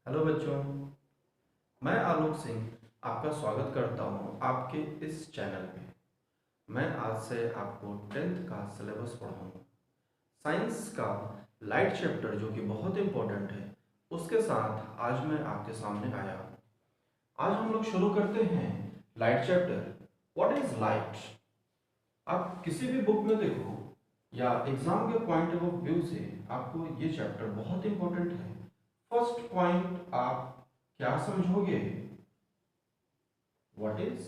Hello बच्चों, मैं आलोक सिंह आपका स्वागत करता हूं आपके इस चैनल पे। मैं आज से आपको 10th का सिलेबस पढ़ाऊंगा। साइंस का लाइट चैप्टर जो कि बहुत इम्पोर्टेंट है, उसके साथ आज मैं आपके सामने आया हूं। आज हम लोग शुरू करते हैं light chapter. What is light? आप किसी भी बुक में देखो या एग्जाम के पॉइंट ऑफ व्यू से आपको ये चैप्टर बहुत इंपॉर्टेंट है। फर्स्ट पॉइंट आप क्या समझोगे? What is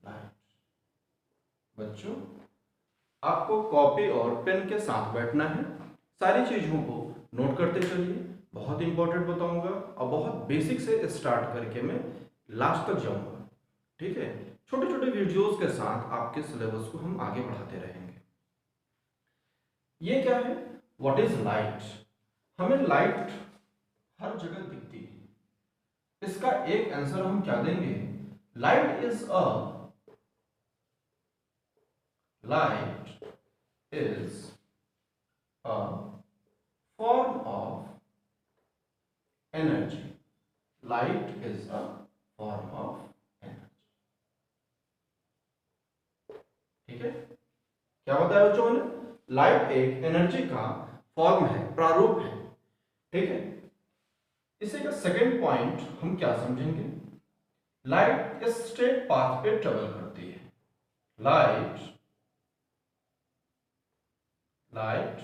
light? बच्चों, आपको कॉपी और पेन के साथ बैठना है। सारी चीजों को नोट करते चलिए। बहुत इंपॉर्टेंट बताऊंगा और बहुत बेसिक से स्टार्ट करके मैं लास्ट तक जाऊंगा। ठीक है, छोटे छोटे वीडियोस के साथ आपके सिलेबस को हम आगे बढ़ाते रहेंगे। ये क्या है? What is light? हमें लाइट हर जगह दिखती है। इसका एक आंसर हम क्या देंगे? Light is a light is a form of energy. Light is a form of energy. ठीक है, क्या बताया बच्चों ने? लाइट एक एनर्जी का फॉर्म है, प्रारूप है। ठीक है, इसी का सेकंड पॉइंट हम क्या समझेंगे? लाइट स्ट्रेट पाथ पे ट्रेवल करती है। Light light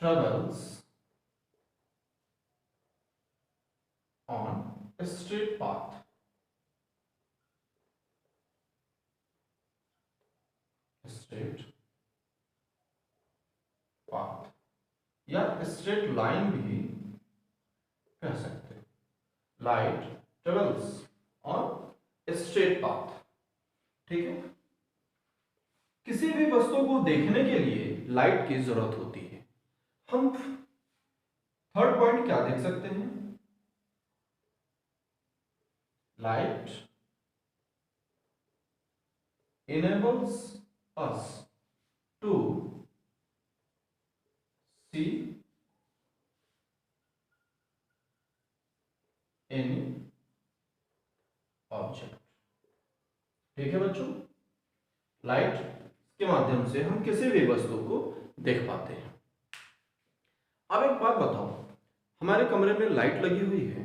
travels on a straight path. Straight path या स्ट्रेट लाइन भी कह सकते हैं। Light travels on straight path. ठीक है, किसी भी वस्तु को देखने के लिए लाइट की जरूरत होती है। हम थर्ड पॉइंट क्या देख सकते हैं? Light enables us to see any object। ठीक है बच्चों, लाइट के माध्यम से हम किसी भी वस्तु को देख पाते हैं। अब एक बात बताओ, हमारे कमरे में लाइट लगी हुई है,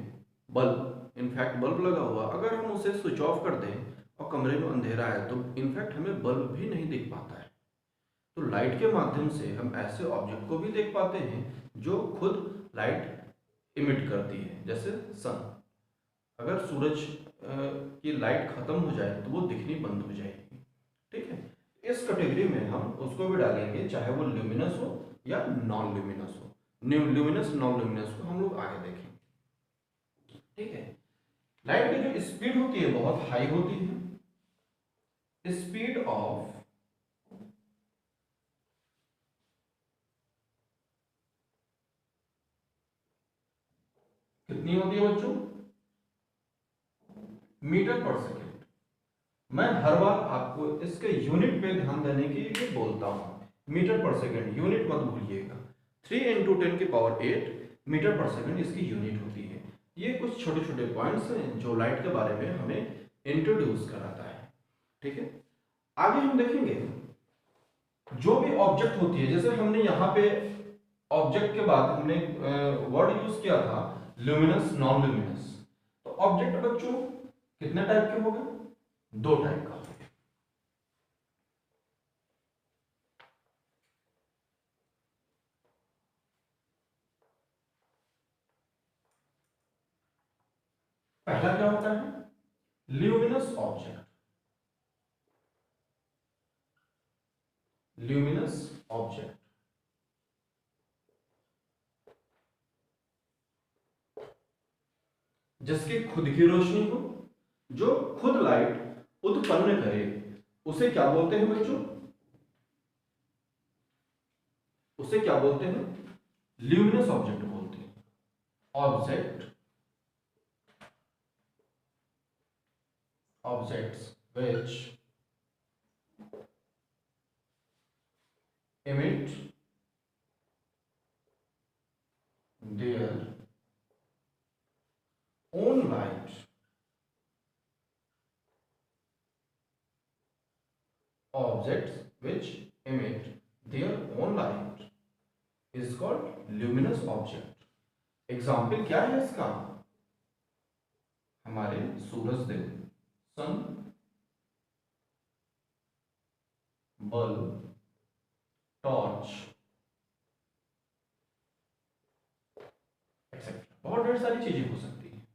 बल्ब, इनफैक्ट बल्ब लगा हुआ, अगर हम उसे स्विच ऑफ कर दें और कमरे में अंधेरा है तो इनफैक्ट हमें बल्ब भी नहीं दिख पाता है। तो लाइट के माध्यम से हम ऐसे ऑब्जेक्ट को भी देख पाते हैं जो खुद लाइट इमिट करती है, जैसे सन। अगर सूरज की लाइट खत्म हो जाए तो वो दिखनी बंद हो जाएगी। ठीक है, इस कैटेगरी में हम उसको भी डालेंगे, चाहे वो ल्यूमिनस हो या नॉन ल्यूमिनस हो। ल्यूमिनस नॉन ल्यूमिनस को हम लोग आगे देखेंगे। ठीक है, लाइट की जो स्पीड होती है बहुत हाई होती है। स्पीड ऑफ कितनी होती है बच्चों? मीटर पर सेकेंड। मैं हर बार आपको इसके यूनिट पे ध्यान देने के लिए बोलता हूं। मीटर पर सेकेंड, यूनिट मत भूलिएगा। 3 इंटू 10 की पावर 8 मीटर पर सेकेंड इसकी यूनिट होती है। ये कुछ छोटे छोटे पॉइंट्स हैं जो लाइट के बारे में हमें इंट्रोड्यूस कराता है। ठीक है, आगे हम देखेंगे जो भी ऑब्जेक्ट होती है, जैसे हमने यहाँ पे ऑब्जेक्ट के बाद हमने वर्ड यूज किया था ल्यूमिनस नॉन ल्यूमिनस। तो ऑब्जेक्ट बच्चों कितने टाइप के हो गए? दो टाइप का। पहला क्या होता है? Luminous object. ल्यूमिनस ऑब्जेक्ट जिसकी खुद की रोशनी हो, जो खुद लाइट उत्पन्न करे, उसे क्या बोलते हैं बच्चों? उसे क्या बोलते हैं? ल्यूमिनस ऑब्जेक्ट बोलते हैं। Object objects which emit their own light. Objects which emit their own light is called luminous object. Example क्या है इसका? हमारे सूरज देव, सन, बल्ब, टॉर्च एक्सेट्रा। बहुत ढेर सारी चीजें हो सकती है।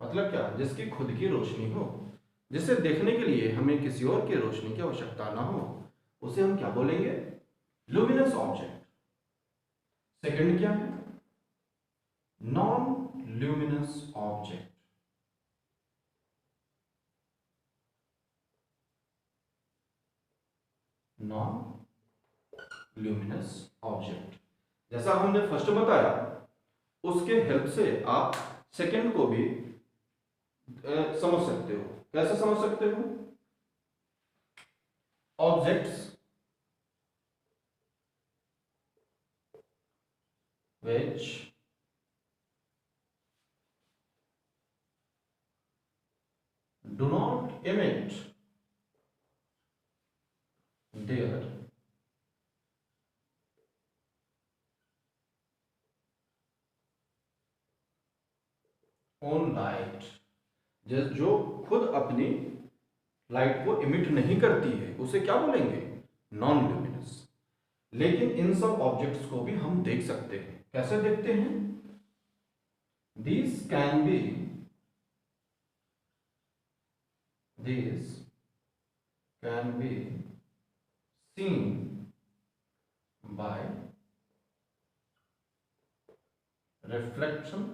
मतलब क्या? जिसकी खुद की रोशनी हो, जिसे देखने के लिए हमें किसी और की रोशनी की आवश्यकता ना हो, उसे हम क्या बोलेंगे? Luminous object. सेकंड क्या है? Non luminous object. Non luminous object, जैसा हमने फर्स्ट बताया, उसके हेल्प से आप सेकंड को भी समझ सकते हो। कैसे समझ सकते हो? Objects which do not emit their own light, जो खुद अपनी लाइट को इमिट नहीं करती है, उसे क्या बोलेंगे? Non luminous. लेकिन इन सब ऑब्जेक्ट्स को भी हम देख सकते हैं। कैसे देखते हैं? These can be seen by reflection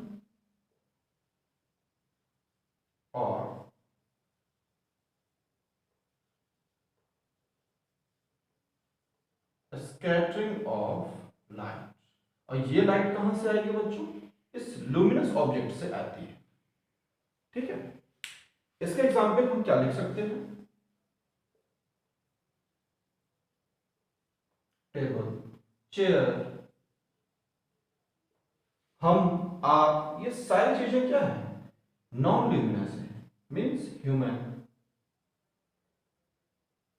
or scattering of light. और ये लाइट कहां से आएगी बच्चों? इस लुमिनस ऑब्जेक्ट से आती है। ठीक है, इसका एग्जांपल हम क्या लिख सकते हैं? टेबल, चेयर, हम, आप, ये सारी चीजें क्या है? नॉन ल्यूमिनस है। मीन्स ह्यूमन,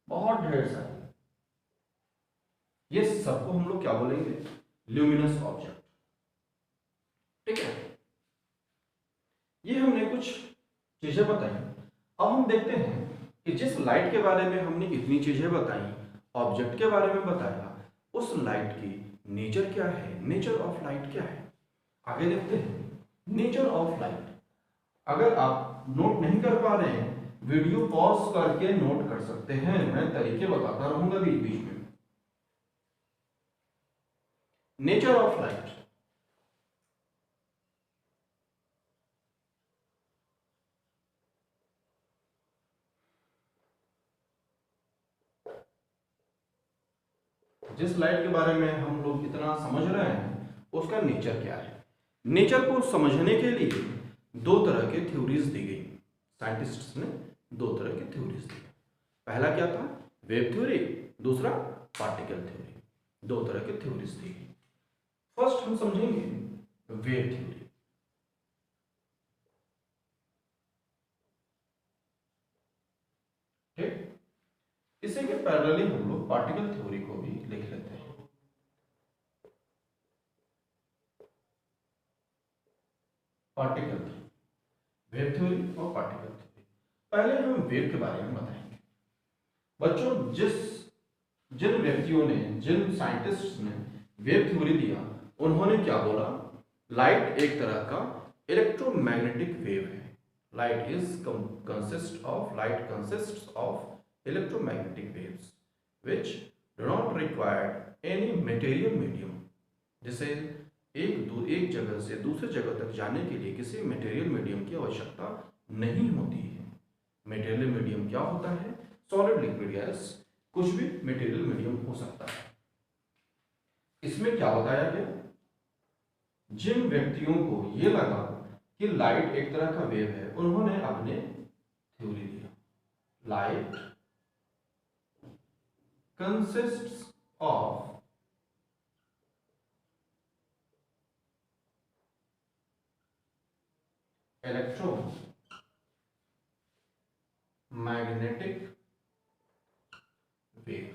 बहुत ढेर सारे, ये सबको हम लोग क्या बोलेंगे? Luminous object. ठीक है, ये हमने कुछ चीजें बताई। अब हम देखते हैं कि जिस लाइट के बारे में हमने इतनी चीजें बताई, ऑब्जेक्ट के बारे में बताया, उस लाइट की नेचर क्या है? नेचर ऑफ लाइट क्या है? आगे देखते हैं नेचर ऑफ लाइट। अगर आप नोट नहीं कर पा रहे हैं, वीडियो पॉज करके नोट कर सकते हैं, मैं तरीके बताता रहूंगा बीच बीच में। नेचर ऑफ लाइट, जिस लाइट के बारे में हम लोग इतना समझ रहे हैं, उसका नेचर क्या है? नेचर को समझने के लिए दो तरह के थ्योरीज दी गई। साइंटिस्ट्स ने दो तरह की थ्योरीज दी। पहला क्या था? वेव थ्योरी, दूसरा पार्टिकल थ्योरी। दो तरह की थ्योरीज दी गई। फर्स्ट हम समझेंगे वेव थ्योरी। ठीक, इसी के पैरेलली हम लोग पार्टिकल थ्योरी को भी लिख लेते हैं। पार्टिकल थ्योरी, वेव थ्योरी और पार्टिकल थ्योरी। पहले हम वेव के बारे में बताएंगे। बच्चों, जिन व्यक्तियों ने, जिन साइंटिस्ट्स ने वेव थ्योरी दिया, उन्होंने क्या बोला? लाइट एक तरह का इलेक्ट्रोमैग्नेटिक वेव है। Light consists of electromagnetic waves which do not require any material medium। जिसे एक जगह से दूसरे जगह तक जाने के लिए किसी मटेरियल मीडियम की आवश्यकता नहीं होती है। मटेरियल मीडियम क्या होता है? सॉलिड, लिक्विड, गैस, कुछ भी मटेरियल मीडियम हो सकता है। इसमें क्या बताया गया? जिन व्यक्तियों को यह लगा कि लाइट एक तरह का वेव है, उन्होंने अपने थ्योरी दिया, light consists of electromagnetic wave,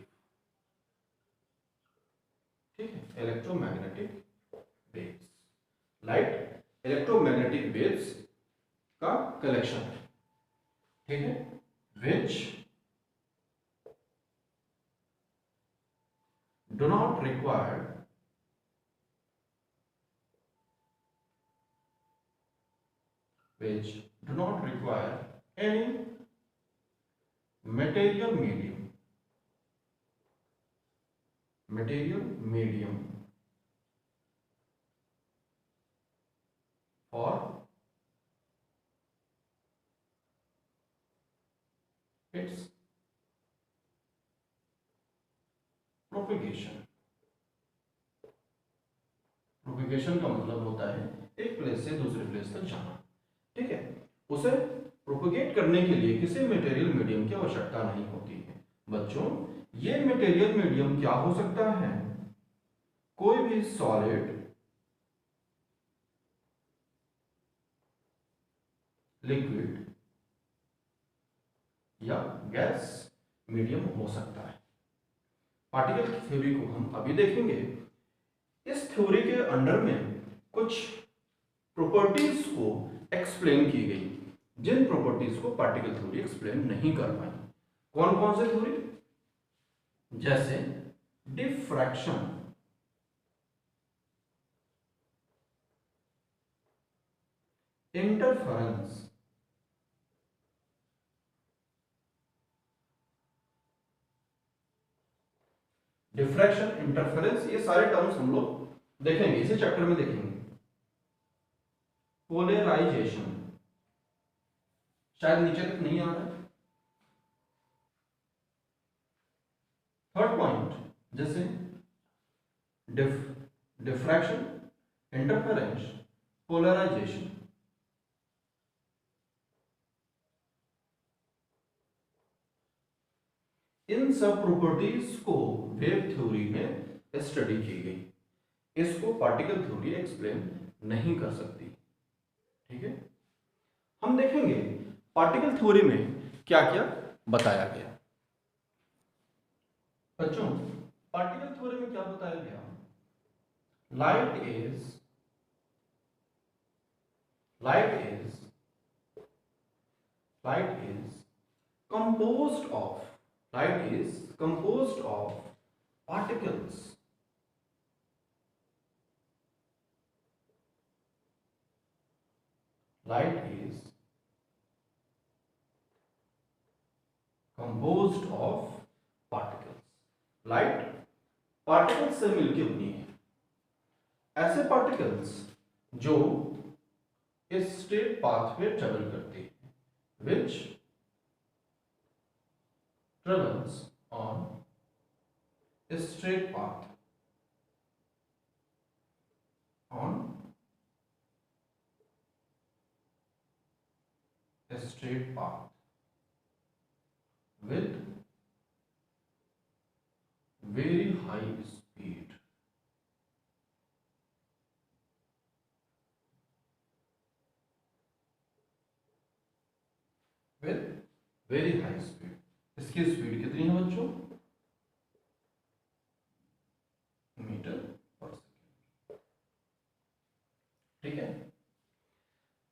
ठीक है, electromagnetic waves, light electromagnetic waves का कलेक्शन है, ठीक है, विच do not require any material medium for its propagation. Propagation का मतलब होता है एक प्लेस से दूसरे प्लेस तक जाना, ठीक है। उसे प्रोपिगेट करने के लिए किसी मटेरियल मीडियम की आवश्यकता नहीं होती है। बच्चों, ये मटेरियल मीडियम क्या हो सकता है? कोई भी सॉलिड, लिक्विड या गैस मीडियम हो सकता है। पार्टिकल की थ्योरी को हम अभी देखेंगे। इस थ्योरी के अंडर में कुछ प्रॉपर्टीज को एक्सप्लेन की गई, जिन प्रॉपर्टीज को पार्टिकल थ्योरी एक्सप्लेन नहीं कर पाई। कौन कौन से थ्योरी? जैसे डिफ्रैक्शन, इंटरफेरेंस, डिफ्रैक्शन, इंटरफेरेंस, ये सारे टर्म्स हम लोग देखेंगे, इसी चैप्टर में देखेंगे। पोलराइजेशन, शायद नीचे तक नहीं आ रहा है। थर्ड पॉइंट, जैसे डिफ्रैक्शन, इंटरफेरेंस, पोलराइजेशन, इन सब प्रॉपर्टीज को वेव थ्योरी में स्टडी की गई। इसको पार्टिकल थ्योरी एक्सप्लेन नहीं कर सकती, ठीक है। हम देखेंगे पार्टिकल थ्योरी में क्या क्या बताया गया। बच्चों, पार्टिकल थ्योरी में क्या बताया गया? Light is composed of light is composed of particles, light is composed of particles, light particles से मिलकर बनी है। ऐसे पार्टिकल्स जो इस स्ट्रेट पाथ पे ट्रेवल करती है, which travels on a straight path, on a straight path with very high speed, with very high speed। इसकी स्पीड कितनी है बच्चों? मीटर पर सेकेंड, ठीक है।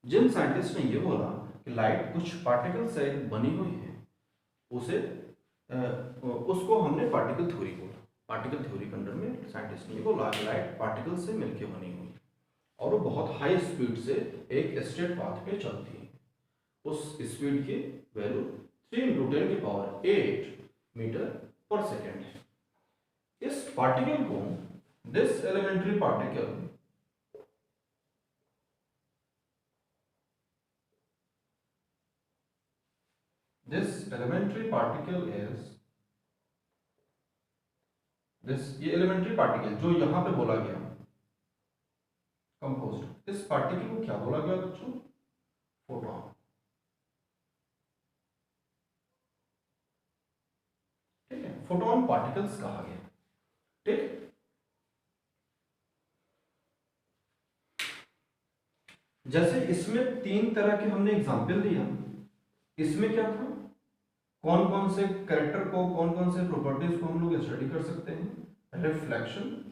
जिन साइंटिस्ट ने ये बोला कि लाइट कुछ पार्टिकल से बनी हुई है, उसको हमने पार्टिकल थ्योरी बोला। पार्टिकल थ्योरी के अंदर में साइंटिस्ट ने ये बोला कि लाइट पार्टिकल से मिलकर बनी हुई है और वो बहुत हाई स्पीड से एक स्ट्रेट पाथ पे चलती है। उस स्पीड की वैल्यू 3 × 10⁸ मीटर पर सेकेंड है। इस पार्टिकल को, दिस एलिमेंट्री पार्टिकल, ये एलिमेंट्री पार्टिकल जो यहां पे बोला गया कंपोज्ड, इस पार्टिकल को क्या बोला गया बच्चों? फोटॉन, ठीक है। फोटॉन पार्टिकल्स कहा गया, ठीक। जैसे इसमें 3 तरह के हमने एग्जाम्पल दिया। इसमें क्या था, कौन कौन से कैरेक्टर को, कौन कौन से प्रॉपर्टीज को हम लोग स्टडी कर सकते हैं, reflection,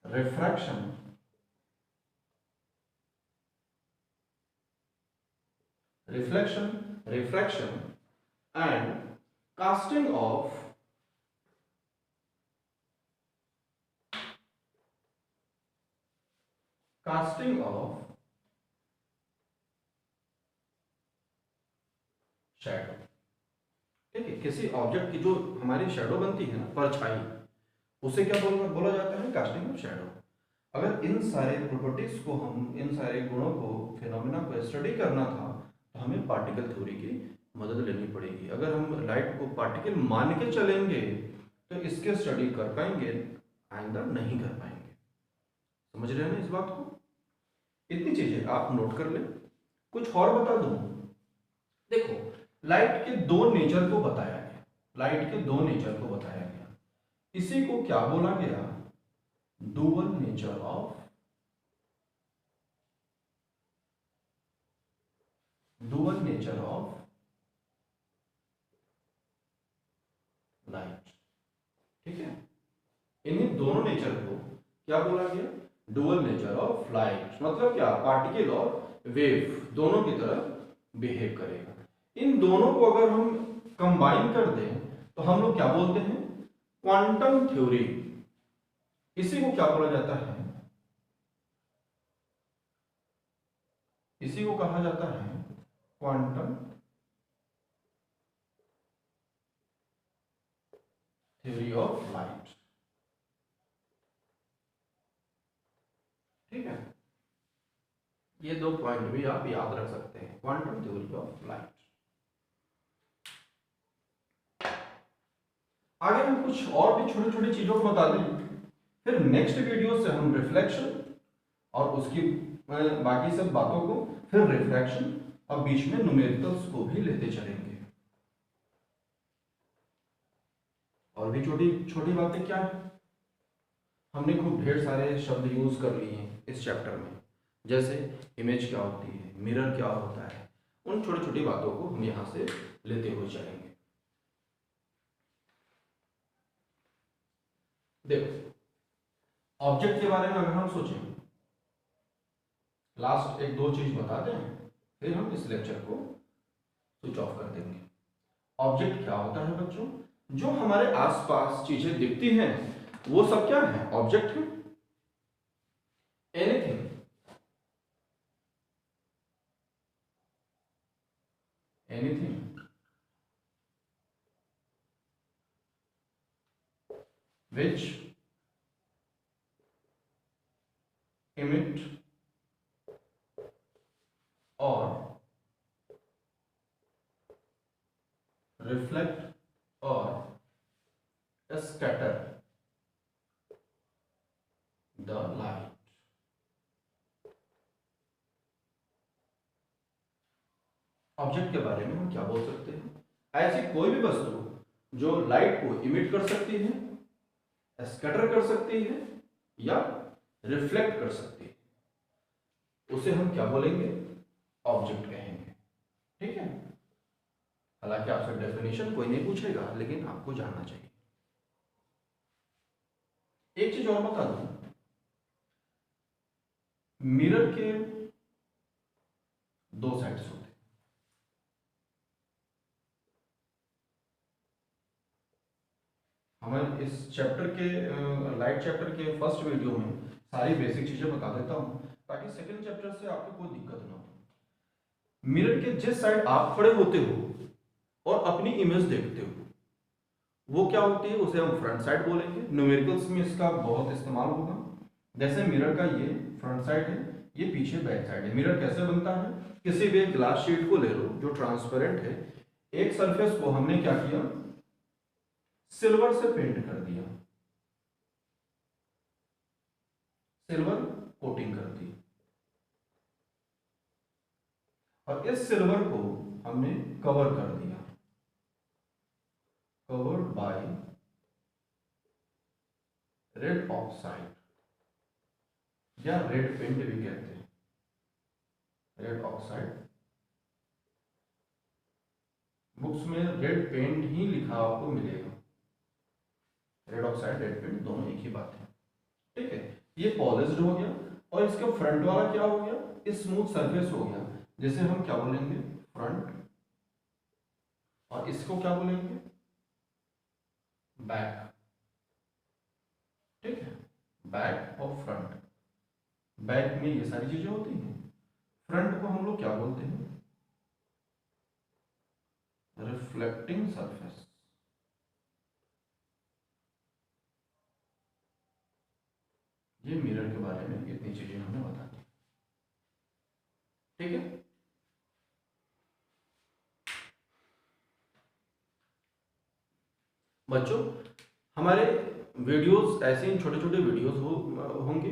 refraction, refraction and casting of shadow. ठीक है, किसी ऑब्जेक्ट की जो हमारी शैडो बनती है ना, परछाई, उसे क्या बोला जाता है, कास्टिंग ऑफ शैडो। अगर इन सारे प्रॉपर्टीज को, हम इन सारे गुणों को, फिनोमेना को स्टडी करना था तो हमें पार्टिकल थ्योरी की मदद लेनी पड़ेगी। अगर हम लाइट को पार्टिकल मान के चलेंगे तो इसके स्टडी कर पाएंगे, आइंदा नहीं कर पाएंगे। समझ रहे हैं ना इस बात को? इतनी चीजें आप नोट कर लें। कुछ और बता दूं, देखो, लाइट के दो नेचर को बताया गया, लाइट के दो नेचर को बताया गया। इसी को क्या बोला गया, डुअल नेचर ऑफ लाइट। ठीक है, इन्हीं दोनों नेचर को क्या बोला गया, डुअल नेचर ऑफ लाइट। मतलब क्या, पार्टिकल और वेव दोनों की तरह बिहेव करेगा। इन दोनों को अगर हम कंबाइन कर दें तो हम लोग क्या बोलते हैं, क्वांटम थ्योरी। इसी को क्या बोला जाता है, इसी को कहा जाता है क्वांटम थ्योरी ऑफ लाइट। ठीक है, ये दो पॉइंट भी आप याद रख सकते हैं, क्वांटम थ्योरी ऑफ लाइट। आगे हम कुछ और भी छोटी छोटी चीजों को बता दें, फिर नेक्स्ट वीडियो से हम रिफ्लेक्शन और उसकी बाकी सब बातों को, फिर रिफ्रैक्शन और बीच में न्यूमेरिकल्स को भी लेते चलेंगे। और भी छोटी छोटी बातें क्या है, हमने खूब ढेर सारे शब्द यूज कर लिए हैं इस चैप्टर में, जैसे इमेज क्या होती है, मिरर क्या होता है, उन छोटी छोटी बातों को हम यहां से लेते हुए चलेंगे। देखो, ऑब्जेक्ट के बारे में अगर हम सोचें, लास्ट एक दो चीज बता दें, फिर हम इस लेक्चर को स्विच ऑफ कर देंगे। ऑब्जेक्ट क्या होता है बच्चों, जो हमारे आसपास चीजें दिखती हैं वो सब क्या है, ऑब्जेक्ट है। Anything anything which emit or reflect or scatter the light। Object के बारे में हम क्या बोल सकते हैं, ऐसी कोई भी वस्तु जो लाइट को इमिट कर सकती है, स्कैटर कर सकती है या रिफ्लेक्ट कर सकती है, उसे हम क्या बोलेंगे, ऑब्जेक्ट कहेंगे। ठीक है, हालांकि आपसे डेफिनेशन कोई नहीं पूछेगा, लेकिन आपको जानना चाहिए। एक चीज और बता दूं, मिरर के दो साइड्स होते हैं। हमें इस चैप्टर के लाइट चैप्टर के फर्स्ट वीडियो में सारी बेसिक चीजें बता देता हूं, ताकि सेकंड चैप्टर से आपको कोई दिक्कत ना हो। मिरर के जिस साइड आप खड़े होते हो और अपनी इमेज देखते हो, वो क्या होती है, उसे हम फ्रंट साइड बोलेंगे। न्यूमेरिकल्स में इसका बहुत इस्तेमाल होगा। जैसे मिरर का ये फ्रंट साइड है, ये पीछे बैक साइड है। मिरर कैसे बनता है, किसी भी एक ग्लास शीट को ले लो जो ट्रांसपेरेंट है, एक सरफेस को हमने क्या किया, सिल्वर से पेंट कर दिया, सिल्वर कोटिंग कर दी, और इस सिल्वर को हमने कवर कर दिया, कवर्ड बाय रेड ऑक्साइड। या रेड पेंट भी कहते हैं, रेड ऑक्साइड। बुक्स में रेड पेंट ही लिखा आपको मिलेगा, रेड ऑक्साइड रेड पेंट दोनों एक ही बात है, ठीक है। ये पॉलिश्ड हो गया, और इसका फ्रंट वाला क्या हो गया, स्मूथ सरफेस हो गया, जैसे हम क्या बोलेंगे फ्रंट, और इसको क्या बोलेंगे बैक, ठीक है, बैक और फ्रंट। बैक में ये सारी चीजें होती हैं, फ्रंट को हम लोग क्या बोलते हैं, रिफ्लेक्टिंग सरफेस। ये मिरर के बारे में इतनी चीजें हमने बता दी, ठीक है। बच्चों, हमारे वीडियोस ऐसे ही छोटे छोटे वीडियोस होंगे,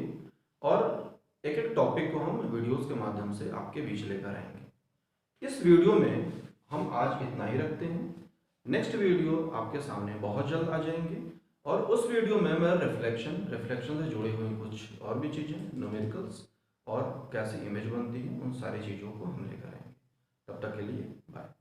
और एक एक टॉपिक को हम वीडियोस के माध्यम से आपके बीच लेकर आएंगे। इस वीडियो में हम आज इतना ही रखते हैं, नेक्स्ट वीडियो आपके सामने बहुत जल्द आ जाएंगे, और उस वीडियो में मैं रिफ्लेक्शन से जुड़ी हुई कुछ और भी चीज़ें, न्यूमेरिकल्स और कैसे इमेज बनती है, उन सारी चीज़ों को हम लेकर आएंगे। तब तक के लिए बाय।